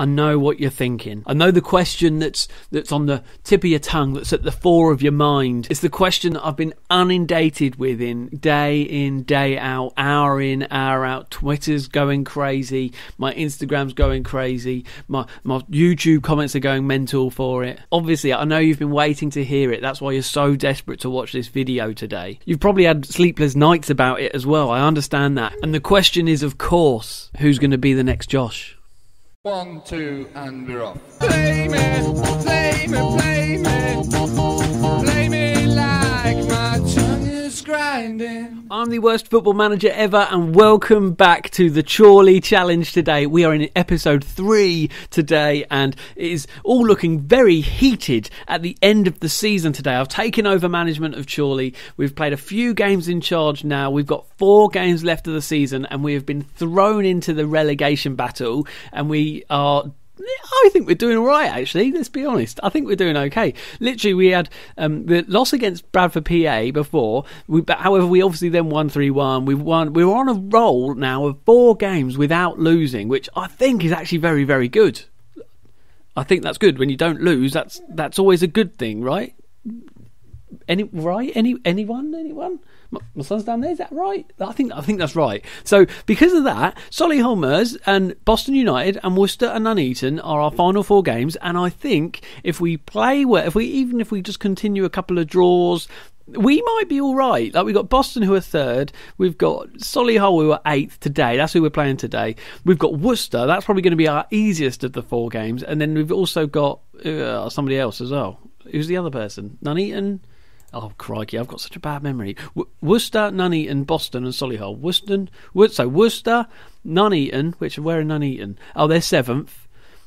I know what you're thinking. I know the question that's on the tip of your tongue, that's at the fore of your mind. It's the question that I've been inundated with in, day out, hour in, hour out. Twitter's going crazy. My Instagram's going crazy. My YouTube comments are going mental for it. Obviously, I know you've been waiting to hear it. That's why you're so desperate to watch this video today. You've probably had sleepless nights about it as well. I understand that. And the question is, of course, who's going to be the next Josh? 1, 2, and we're off. Play me, play me, play me. Play me like my tongue is grinding. I'm the worst football manager ever, and welcome back to the Chorley Challenge today. We are in episode 3 today, and it is all looking very heated at the end of the season today. I've taken over management of Chorley. We've played a few games in charge now. We've got 4 games left of the season, and we have been thrown into the relegation battle, and I think we're doing all right, actually. Let's be honest. I think we're doing okay. Literally, we had the loss against Bradford PA before. However, we obviously then won 3-1. We're on a roll now of 4 games without losing, which I think is actually very, very good. I think that's good. When you don't lose, that's always a good thing, right? Anyone? My son's down there, is that right? I think that's right. So because of that, Solihull and Boston United and Worcester and Nuneaton are our final 4 games, and I think if we play well, if we just continue a couple of draws, we might be all right. Like, we've got Boston, who are 3rd. We've got Solihull, who are 8th today. That's who we're playing today. We've got Worcester. That's probably going to be our easiest of the 4 games. And then we've also got somebody else as well. Who's the other person? Nuneaton? Oh, crikey, I've got such a bad memory. Worcester, Nuneaton, Boston and Solihull. Worcester, Nuneaton, where are Nuneaton? Oh, they're 7th.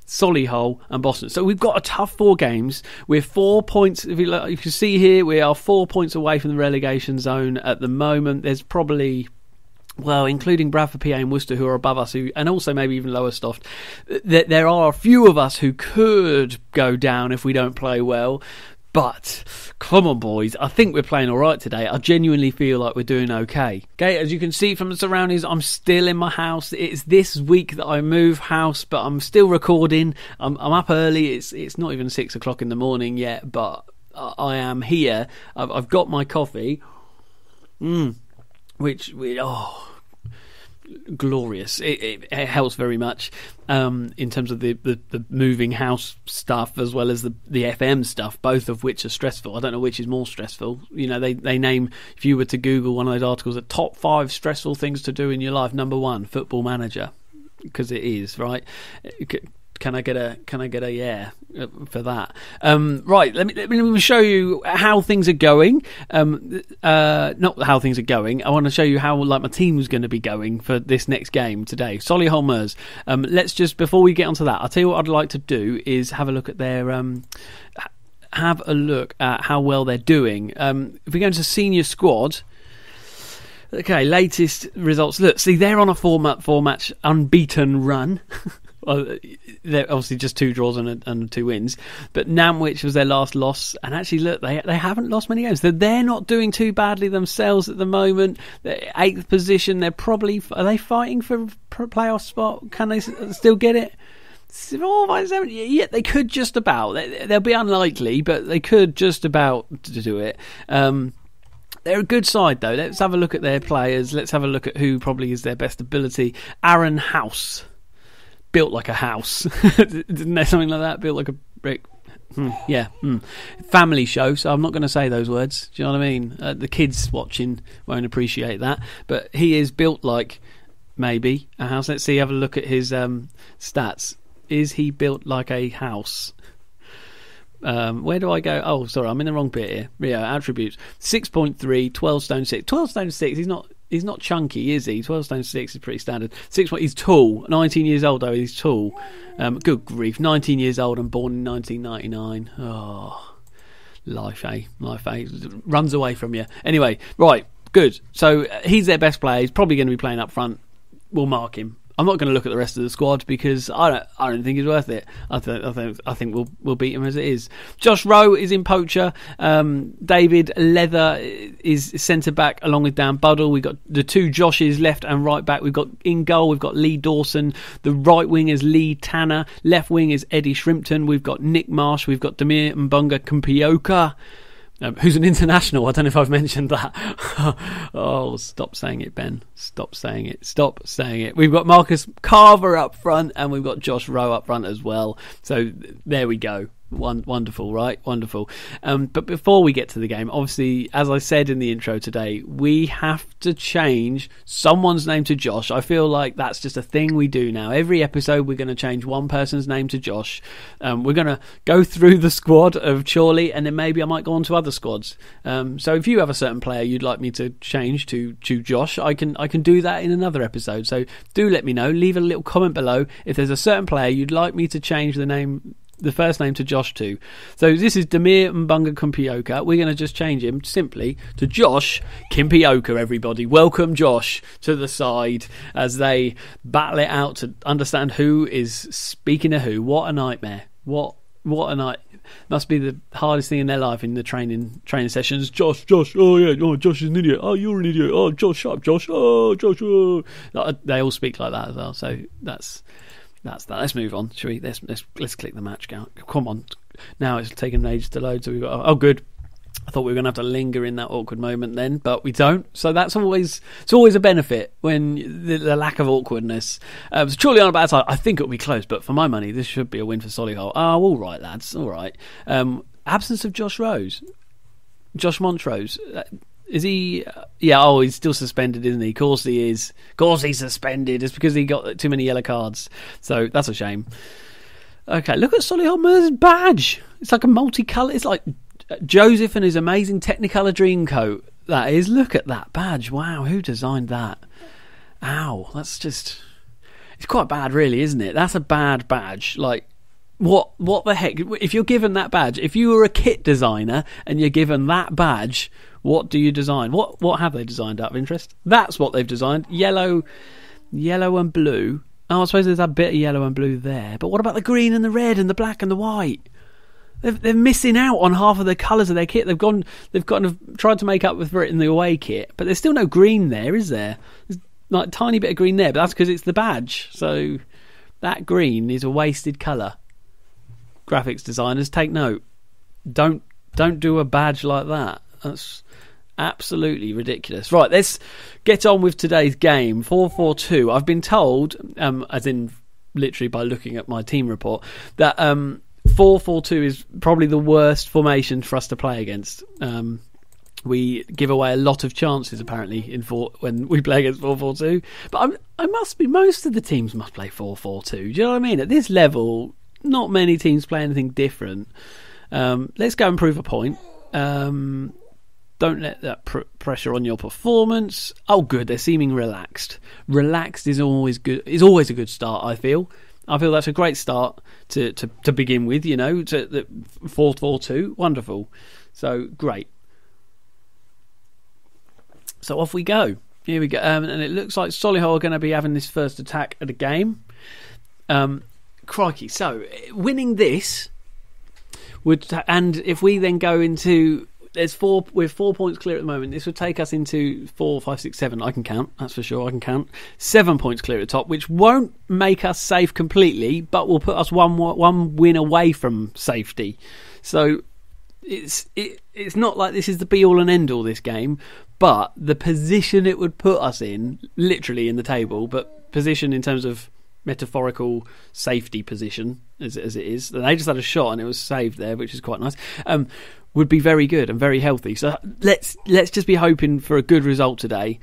Solihull and Boston. So we've got a tough 4 games. We're 4 points. If you see here, we are 4 points away from the relegation zone at the moment. There's probably, well, including Bradford PA and Worcester, who are above us, and also maybe even Lowestoft, there are a few of us who could go down if we don't play well. But, come on boys, I think we're playing alright today. I genuinely feel like we're doing okay. Okay, as you can see from the surroundings, I'm still in my house. It's this week that I move house, but I'm still recording. I'm up early. It's not even 6 o'clock in the morning yet, but I am here. I've got my coffee. Glorious. It helps very much in terms of the moving house stuff, as well as the FM stuff, both of which are stressful. I don't know which is more stressful. You know, they name, if you were to Google one of those articles, the top 5 stressful things to do in your life, number 1, football manager, because it is, right? Can I get a yeah for that? Right, let me show you how things are going. Not how things are going. I want to show you how my team's going to be going for this next game today. Solihull Mers. Let's just, before we get onto that, I'll tell you what I'd like to do is have a look at their how well they're doing. If we go into senior squad. Okay, latest results. Look, see, they're on a 4-match unbeaten run. They're obviously just 2 draws and 2 wins, but Nantwich was their last loss, and actually look, they haven't lost many games. They're not doing too badly themselves at the moment. They're 8th position. Are they fighting for a playoff spot? Can they still get it? 4, 5, 7. Yeah, they could just about. They'll be unlikely, but they could just about do it. They're a good side, though. Let's have a look at their players. Let's have a look at who probably is their best ability. Aaron House. Built like a house. Isn't there something like that? Built like a brick. Family show, so I'm not going to say those words. Do you know what I mean? The kids watching won't appreciate that. But he is built like, maybe, a house. Let's see, have a look at his stats. Is he built like a house? Where do I go? Oh, sorry, I'm in the wrong bit here. Yeah, attributes. 6.3, 12 stone 6. 12 stone 6, he's not chunky, is he? 12 stone 6 is pretty standard. 6, he's tall. 19 years old, though, he's tall. Good grief. 19 years old and born in 1999. Oh, life, eh? Runs away from you. Anyway, right, good. So he's their best player. He's probably going to be playing up front. We'll mark him. I'm not going to look at the rest of the squad because I don't think it's worth it. I think we'll beat him as it is. Josh Rowe is in poacher. David Leather is centre back along with Dan Buddle. We've got the two Joshes left and right back. We've got in goal. We've got Lee Dawson. The right wing is Lee Tanner. Left wing is Eddie Shrimpton. We've got Nick Marsh. We've got Demir Mbunga Kumpioka. Who's an international. I don't know if I've mentioned that. Oh, stop saying it, Ben. Stop saying it. We've got Marcus Carver up front, and we've got Josh Rowe up front as well. So there we go. Wonderful, right? Wonderful. But before we get to the game, obviously, as I said in the intro today, we have to change someone's name to Josh. I feel like that's just a thing we do now. Every episode, we're going to change one person's name to Josh. We're going to go through the squad of Chorley, and then maybe I might go on to other squads. So if you have a certain player you'd like me to change to Josh, I can do that in another episode. So do let me know. Leave a little comment below if there's a certain player you'd like me to change the first name to Josh too. So this is Demir Mbunga Kumpioka. We're going to just change him simply to Josh Kimpioka, everybody. Welcome Josh to the side as they battle it out to understand who is speaking to who. What a nightmare. What a night. Must be the hardest thing in their life in the training sessions. Josh, oh yeah, oh, Josh is an idiot. Oh, you're an idiot. Oh, Josh, shut up, Josh. Oh, Josh, oh. They all speak like that as well. So that's that. Let's move on, shall we? Let's click the match count. Come on. Now it's taken an age to load, so we've got... Oh, good. I thought we were going to have to linger in that awkward moment then, but we don't. So it's always a benefit when the lack of awkwardness. So Chorley on a bad side. I think it'll be close, but for my money, this should be a win for Solihull. Oh, all right, lads. All right. Absence of Josh Montrose. Is he... Yeah, he's still suspended, isn't he? Of course he is. Of course he's suspended. It's because he got too many yellow cards. So that's a shame. Okay, look at Solihull Mer's badge. It's like a multicolour... It's like Joseph and his amazing Technicolor Dreamcoat. That is. Look at that badge. Wow, who designed that? Ow, that's just... It's quite bad, really, isn't it? That's a bad badge. Like... What the heck? If you're given that badge, if you were a kit designer and you're given that badge, what do you design? What have they designed out of interest? That's what they've designed. Yellow and blue. Oh, I suppose there's a bit of yellow and blue there. But what about the green and the red and the black and the white? They're missing out on half of the colours of their kit. They've kind of tried to make up for it in the away kit, but there's still no green there, is there? There's like a tiny bit of green there, but that's because it's the badge. So that green is a wasted colour. Graphics designers, take note. Don't do a badge like that. That's absolutely ridiculous. Right, let's get on with today's game. 4-4-2. I've been told, as in literally by looking at my team report, that 4-4-2 is probably the worst formation for us to play against. We give away a lot of chances apparently when we play against 4-4-2. But most of the teams must play 4-4-2. Do you know what I mean? At this level, not many teams play anything different. Let's go and prove a point. Don't let that pressure on your performance. Oh, good. They're seeming relaxed. Relaxed is always good. Is always a good start. I feel that's a great start to begin with. You know, to 4-4-2. Wonderful. So great. So off we go. Here we go. And it looks like Solihull are going to be having this first attack of the game. Crikey. So winning this and if we then go into... We're 4 points clear at the moment. This would take us into 4, 5, 6, 7. I can count. That's for sure. I can count. 7 points clear at the top, which won't make us safe completely, but will put us one win away from safety. So it's not like this is the be all and end all, this game, but the position it would put us in, literally in the table, but position in terms of metaphorical safety position as it is. They just had a shot and it was saved there, which is quite nice. Would be very good and very healthy. So let's just be hoping for a good result today.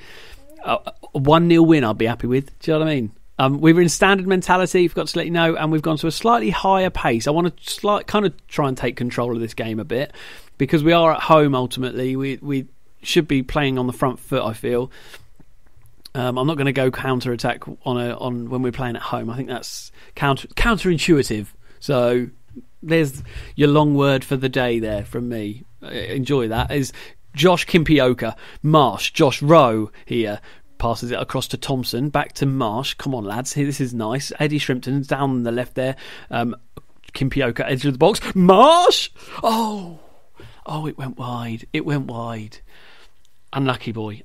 A 1-0 win I'll be happy with. Do you know what I mean? We were in standard mentality, forgot to let you know, and we've gone to a slightly higher pace. I want to kind of try and take control of this game a bit because we are at home ultimately. We should be playing on the front foot, I feel. I'm not going to go counter-attack on when we're playing at home. I think that's counterintuitive. So there's your long word for the day there from me. Enjoy that. Is Josh Kimpioka, Marsh, Josh Rowe here, passes it across to Thompson, back to Marsh. Come on, lads, this is nice. Eddie Shrimpton's down on the left there. Kimpioka, edge of the box. Marsh! Oh, it went wide. It went wide. Unlucky boy.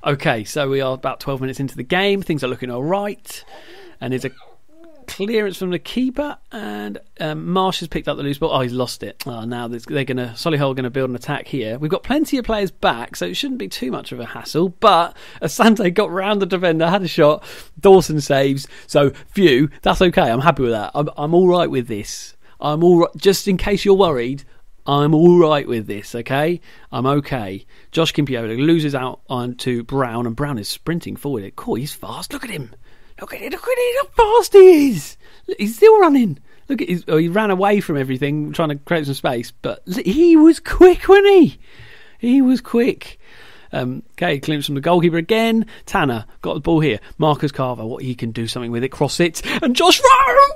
Okay, so we are about 12 minutes into the game. Things are looking all right. And there's a clearance from the keeper, and Marsh has picked up the loose ball. Oh, he's lost it. Oh, now Solihull are going to build an attack here. We've got plenty of players back, so it shouldn't be too much of a hassle. But Asante got round the defender, had a shot. Dawson saves. So phew, that's okay. I'm happy with that. I'm all right with this. I'm all right. Just in case you're worried, I'm all right with this. Okay, I'm okay. Josh Kimpiola loses out onto Brown, and Brown is sprinting forward. Cool, he's fast. Look at him. Look at how fast he is. He's still running. Look at he ran away from everything, trying to create some space. But he was quick, wasn't he? He was quick. Okay, glimpse from the goalkeeper again. Tanner got the ball here. Marcus Carver, what he can do something with it. Cross it. And Josh Rowe!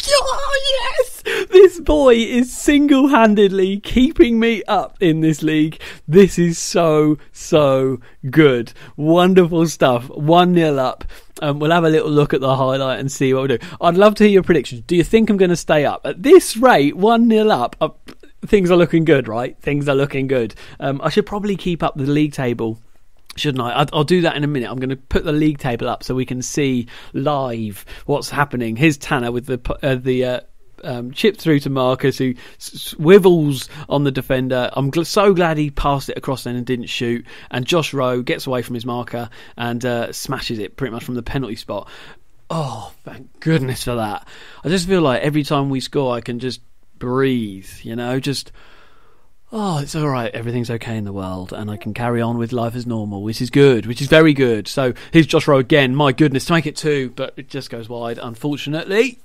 Oh, yes! This boy is single-handedly keeping me up in this league. This is so good. Wonderful stuff. 1-0 up. We'll have a little look at the highlight and see what we do. I'd love to hear your predictions. Do you think I'm going to stay up? At this rate, 1-0 up, things are looking good, right? Things are looking good. I should probably keep up the league table, shouldn't I? I'll do that in a minute. I'm going to put the league table up so we can see live what's happening. Here's Tanner with the chip through to Marcus, who swivels on the defender. I'm so glad he passed it across then and didn't shoot. And Josh Rowe gets away from his marker and smashes it pretty much from the penalty spot. Oh, thank goodness for that. I just feel like every time we score, I can just breathe, just... Oh, it's all right. Everything's okay in the world, and I can carry on with life as normal, which is good, which is very good. So here's Josh Rowe again. My goodness, to make it 2, but it just goes wide, unfortunately.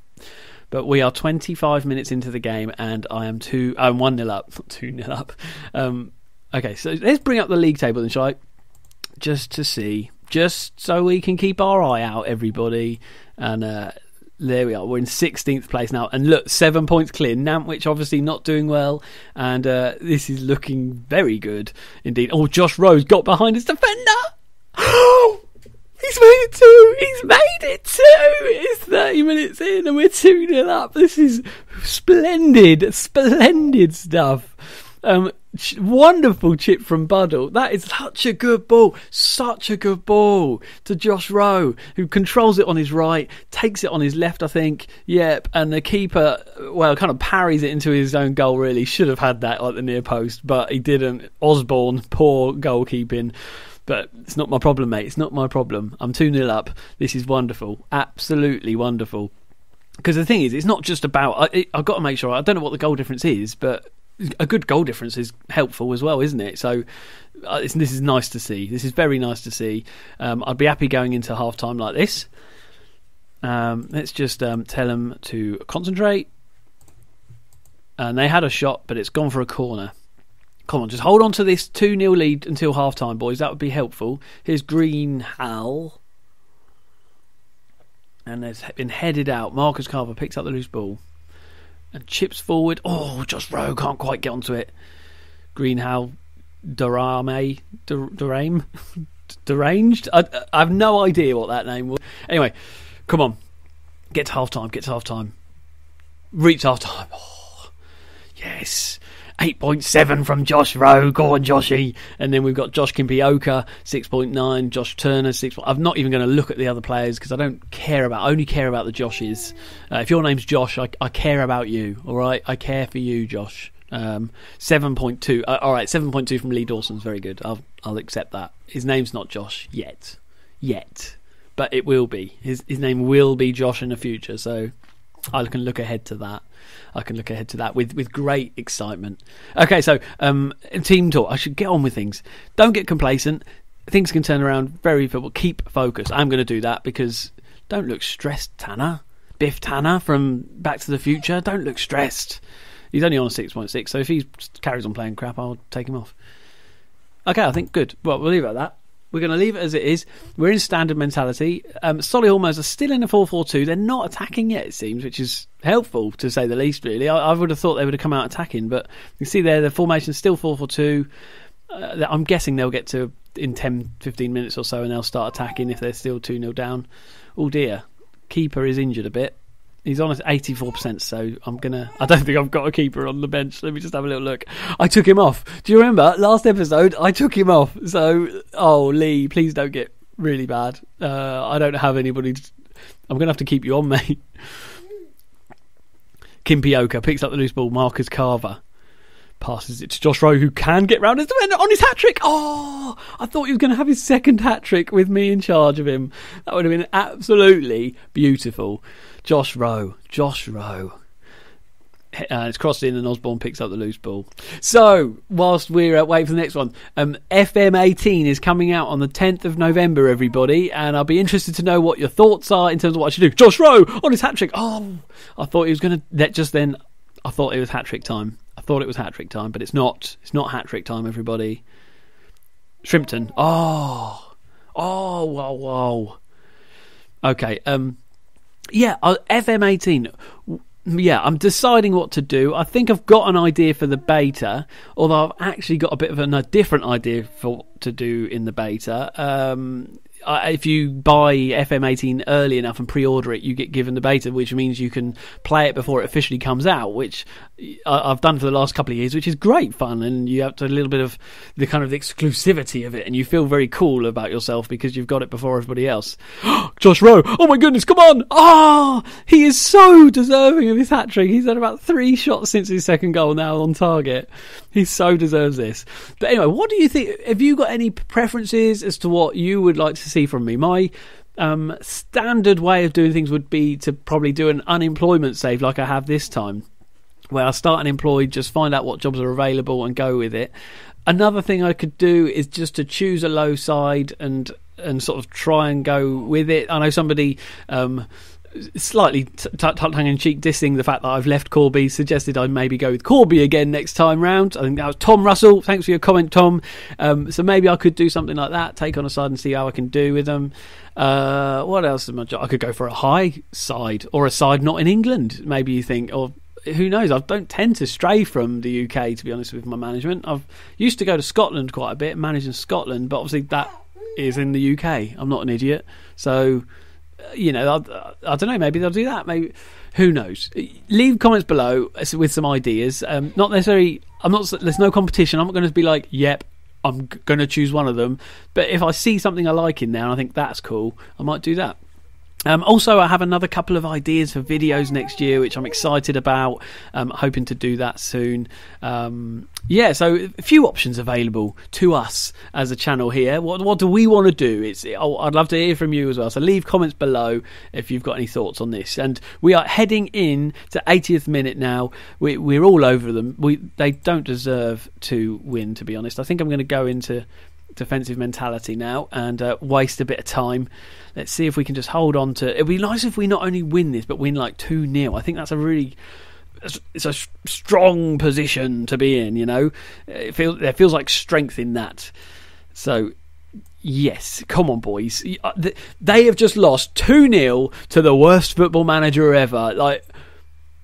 But we are 25 minutes into the game, and I'm 1-0 up, not 2-0 up. Okay, so let's bring up the league table then, shall I? Just to see, just so we can keep our eye out, everybody. And there we are. We're in 16th place now. And look, 7 points clear. Nantwich obviously not doing well. And this is looking very good indeed. Oh, Josh Rowe's got behind his defender. Oh, he's made it 2. He's made it 2. It's 30 minutes in and we're 2-0 up. This is splendid stuff. Wonderful chip from Buddle. That is such a good ball to Josh Rowe, who controls it on his right, takes it on his left, I think. Yep, and the keeper, kind of parries it into his own goal, really. Should have had that like the near post, but he didn't. Osborne, poor goalkeeping. But it's not my problem, mate. It's not my problem. I'm 2-0 up. This is wonderful. Absolutely wonderful. Because the thing is, it's not just about... I've got to make sure... I don't know what the goal difference is, but... A good goal difference is helpful as well, isn't it? So this is nice to see. This is very nice to see. I'd be happy going into half-time like this. Let's just tell them to concentrate. And they had a shot, but it's gone for a corner. Come on, just hold on to this 2-0 lead until half-time, boys. That would be helpful. Here's Greenhall. And it's been headed out. Marcus Carver picks up the loose ball. And chips forward. Oh, Josh Rowe can't quite get onto it. Greenhow, deranged. I have no idea what that name was. Anyway, come on. Get to half time. Reach half time. Oh, yes. 8.7 from Josh Rowe. Go on, Joshy. And then we've got Josh Kimpioka, 6.9. Josh Turner, 6. I'm not even going to look at the other players because I only care about the Joshes. If your name's Josh, I care about you. All right, I care for you, Josh. 7.2. All right, 7.2 from Lee Dawson's very good. I'll accept that. His name's not Josh yet, but it will be. His name will be Josh in the future. So I can look ahead to that. With great excitement. Okay, so team talk. I should get on with things. Don't get complacent. Things can turn around very quickly. Keep focused. I'm going to do that because don't look stressed, Tanner. Biff Tanner from Back to the Future. Don't look stressed. He's only on a 6.6, so if he carries on playing crap, I'll take him off. Okay, I think good. Well, we'll leave it at that. We're going to leave it as it is. We're in standard mentality. Solihull are still in a 4-4-2. They're not attacking yet, it seems, which is helpful, to say the least, really. I would have thought they would have come out attacking, but you can see there the formation's still 4-4-2. I'm guessing they'll get to in 10-15 minutes or so, and they'll start attacking if they're still 2-0 down. Oh dear, keeper is injured a bit. He's on at 84%, so I don't think I've got a keeper on the bench. Let me just have a little look. I took him off. Do you remember last episode? I took him off. So, Lee, please don't get really bad. I don't have anybody. I'm going to have to keep you on, mate. Kim Pioka picks up the loose ball. Marcus Carver passes it to Josh Rowe, who can get round his defender on his hat-trick. Oh, I thought he was going to have his second hat-trick with me in charge of him. That would have been absolutely beautiful. Josh Rowe. It's crossed in and Osborne picks up the loose ball. So, whilst we're waiting for the next one, FM18 is coming out on the 10th of November, everybody, and I'll be interested to know what your thoughts are in terms of what I should do. Josh Rowe on his hat-trick. Oh, I thought he was going to... Just then, I thought it was hat-trick time. But it's not. It's not hat-trick time, everybody. Shrimpton. Oh, whoa. Okay, FM18. Yeah, I'm deciding what to do. I think I've got an idea for the beta, although I've actually got a bit of a different idea for what to do in the beta. If you buy FM18 early enough and pre-order it, you get given the beta, which means you can play it before it officially comes out, which I've done for the last couple of years, which is great fun, and you have a little bit of the kind of exclusivity of it, and you feel very cool about yourself because you've got it before everybody else. Josh Rowe, oh my goodness, come on! Oh, he is so deserving of his hat-trick. He's had about 3 shots since his second goal now on target. He so deserves this. But anyway, what do you think? Have you got any preferences as to what you would like to see from me? My standard way of doing things would be to probably do an unemployment save like I have this time, where I start unemployed, just find out what jobs are available and go with it. Another thing I could do is just to choose a low side and sort of try and go with it. I know somebody slightly tongue-in-cheek dissing the fact that I've left Corby suggested I maybe go with Corby again next time round. I think that was Tom Russell. Thanks for your comment, Tom. So maybe I could do something like that, take on a side and see how I can do with them. What else is my job? I could go for a high side or a side not in England, maybe you think, or who knows. I don't tend to stray from the UK, to be honest, with my management. I've used to go to Scotland quite a bit, managing Scotland, but obviously that is in the UK. I'm not an idiot, so I don't know, maybe they'll do that, maybe, who knows. Leave comments below with some ideas. Not necessarily, there's no competition. I'm not going to be like, yep, I'm going to choose one of them, but if I see something I like in there and I think that's cool, I might do that. Also, I have another couple of ideas for videos next year, which I'm excited about. Hoping to do that soon. So a few options available to us as a channel here. What do we want to do? I'd love to hear from you as well. So leave comments below if you've got any thoughts on this. And we are heading in to 80th minute now. We're all over them. They don't deserve to win, to be honest. I think I'm going to go into defensive mentality now and waste a bit of time. Let's see if we can just hold on to... It'd be nice if we not only win this, but win like 2-0. I think that's it's a strong position to be in, There feels like strength in that. So, yes, come on, boys. They have just lost 2-0 to the worst football manager ever. Like,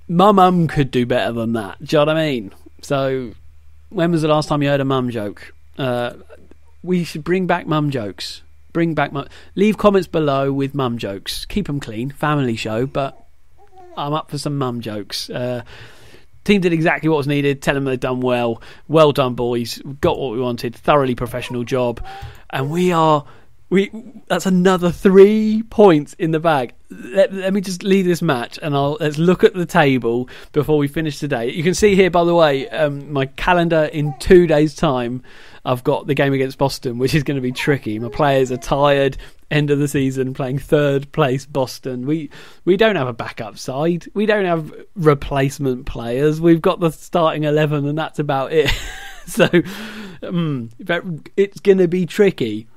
my mum could do better than that. Do you know what I mean? So, when was the last time you heard a mum joke? We should bring back mum jokes. Leave comments below with mum jokes. Keep them clean. Family show, but I'm up for some mum jokes. Team did exactly what was needed. Tell them they've done well. Well done, boys. Got what we wanted. Thoroughly professional job. And that's another 3 points in the bag. Let me just leave this match and let's look at the table before we finish today. You can see here, by the way, my calendar in 2 days' time. I've got the game against Boston, which is going to be tricky. My players are tired. End of the season, playing third place Boston. We don't have a backup side. We don't have replacement players. We've got the starting 11, and that's about it. So it's going to be tricky.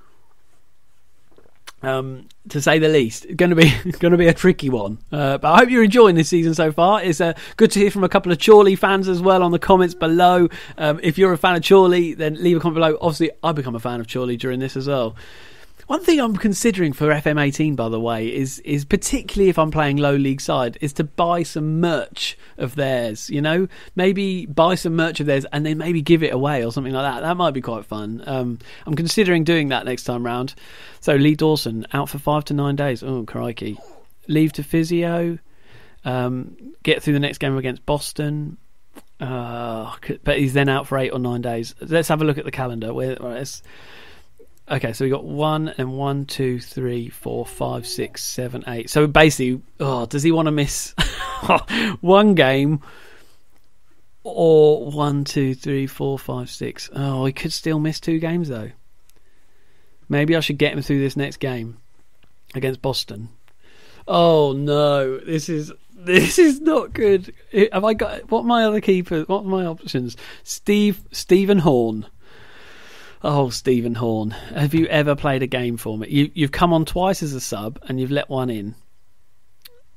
To say the least. It's going to be a tricky one. But I hope you're enjoying this season so far. It's good to hear from a couple of Chorley fans as well on the comments below. If you're a fan of Chorley, then leave a comment below. Obviously, I've become a fan of Chorley during this as well. One thing I'm considering for FM18, by the way, is particularly if I'm playing low league side, is to buy some merch of theirs. You know, maybe buy some merch of theirs and then maybe give it away or something like that. That might be quite fun. I'm considering doing that next time round. So Lee Dawson out for 5 to 9 days. Oh crikey! Leave to physio. Get through the next game against Boston. But he's then out for 8 or 9 days. Let's have a look at the calendar. Okay, so we got 1, 2, 3, 4, 5, 6, 7, 8. So basically, does he want to miss one game or 1, 2, 3, 4, 5, 6? Oh, he could still miss 2 games though. Maybe I should get him through this next game against Boston. Oh no, this is not good. Have I got what are my other keepers? What are my options? Stephen Horn. Oh, Stephen Horn. Have you ever played a game for me? You've come on twice as a sub and you've let one in.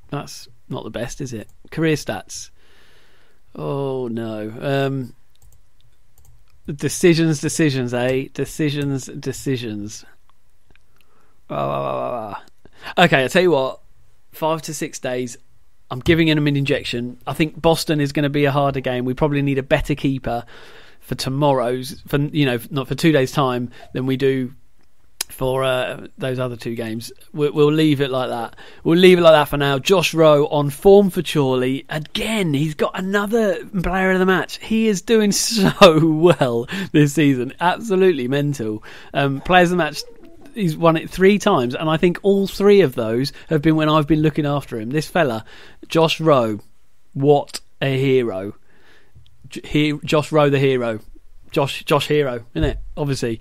That's not the best, is it? Career stats. Oh no. Decisions, eh? Decisions. Okay, I'll tell you what. 5 to 6 days. I'm giving him an injection. I think Boston is going to be a harder game. We probably need a better keeper for tomorrow's, not for 2 days' time than we do for those other 2 games. We'll leave it like that. We'll leave it like that for now. Josh Rowe on form for Chorley. Again, he's got another player of the match. He is doing so well this season. Absolutely mental. Players of the match. He's won it 3 times, and I think all 3 of those have been when I've been looking after him. This fella, Josh Rowe, what a hero. Josh Rowe the hero. Josh Hero, isn't it? Obviously.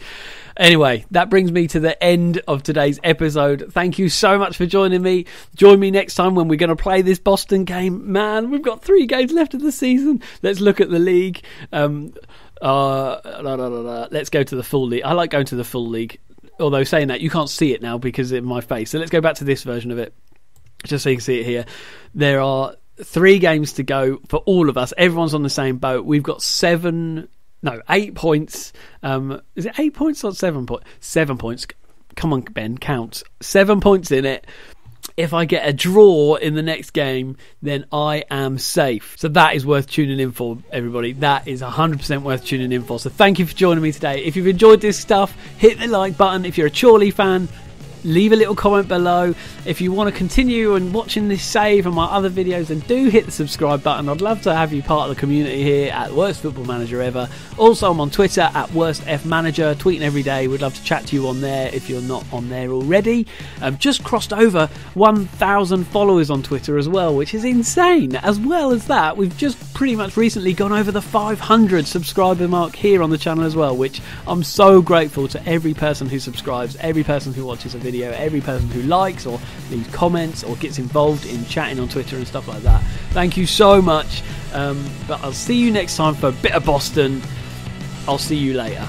Anyway, that brings me to the end of today's episode. Thank you so much for joining me. Join me next time when we're going to play this Boston game. Man, we've got 3 games left of the season. Let's look at the league. Let's go to the full league. I like going to the full league. Although saying that, you can't see it now because of my face. So let's go back to this version of it, just so you can see it here. There are 3 games to go for all of us. Everyone's on the same boat. We've got 8 points. Is it 8 points or 7 points? 7 points. Come on, Ben, count. 7 points in it. If I get a draw in the next game, then I am safe. So that is worth tuning in for, everybody. That is 100% worth tuning in for. So thank you for joining me today. If you've enjoyed this stuff, hit the like button. If you're a Chorley fan, leave a little comment below. If you want to continue and watching this save and my other videos, then do hit the subscribe button. I'd love to have you part of the community here at Worst Football Manager Ever. Also, I'm on Twitter at WorstFManager, tweeting every day. We'd love to chat to you on there if you're not on there already. I've just crossed over 1,000 followers on Twitter as well, which is insane. As well as that, we've just pretty much recently gone over the 500 subscriber mark here on the channel as well, which I'm so grateful to every person who subscribes, every person who watches a video, every person who likes or leaves comments or gets involved in chatting on Twitter and stuff like that. Thank you so much. But I'll see you next time for a bit of Boston. I'll see you later.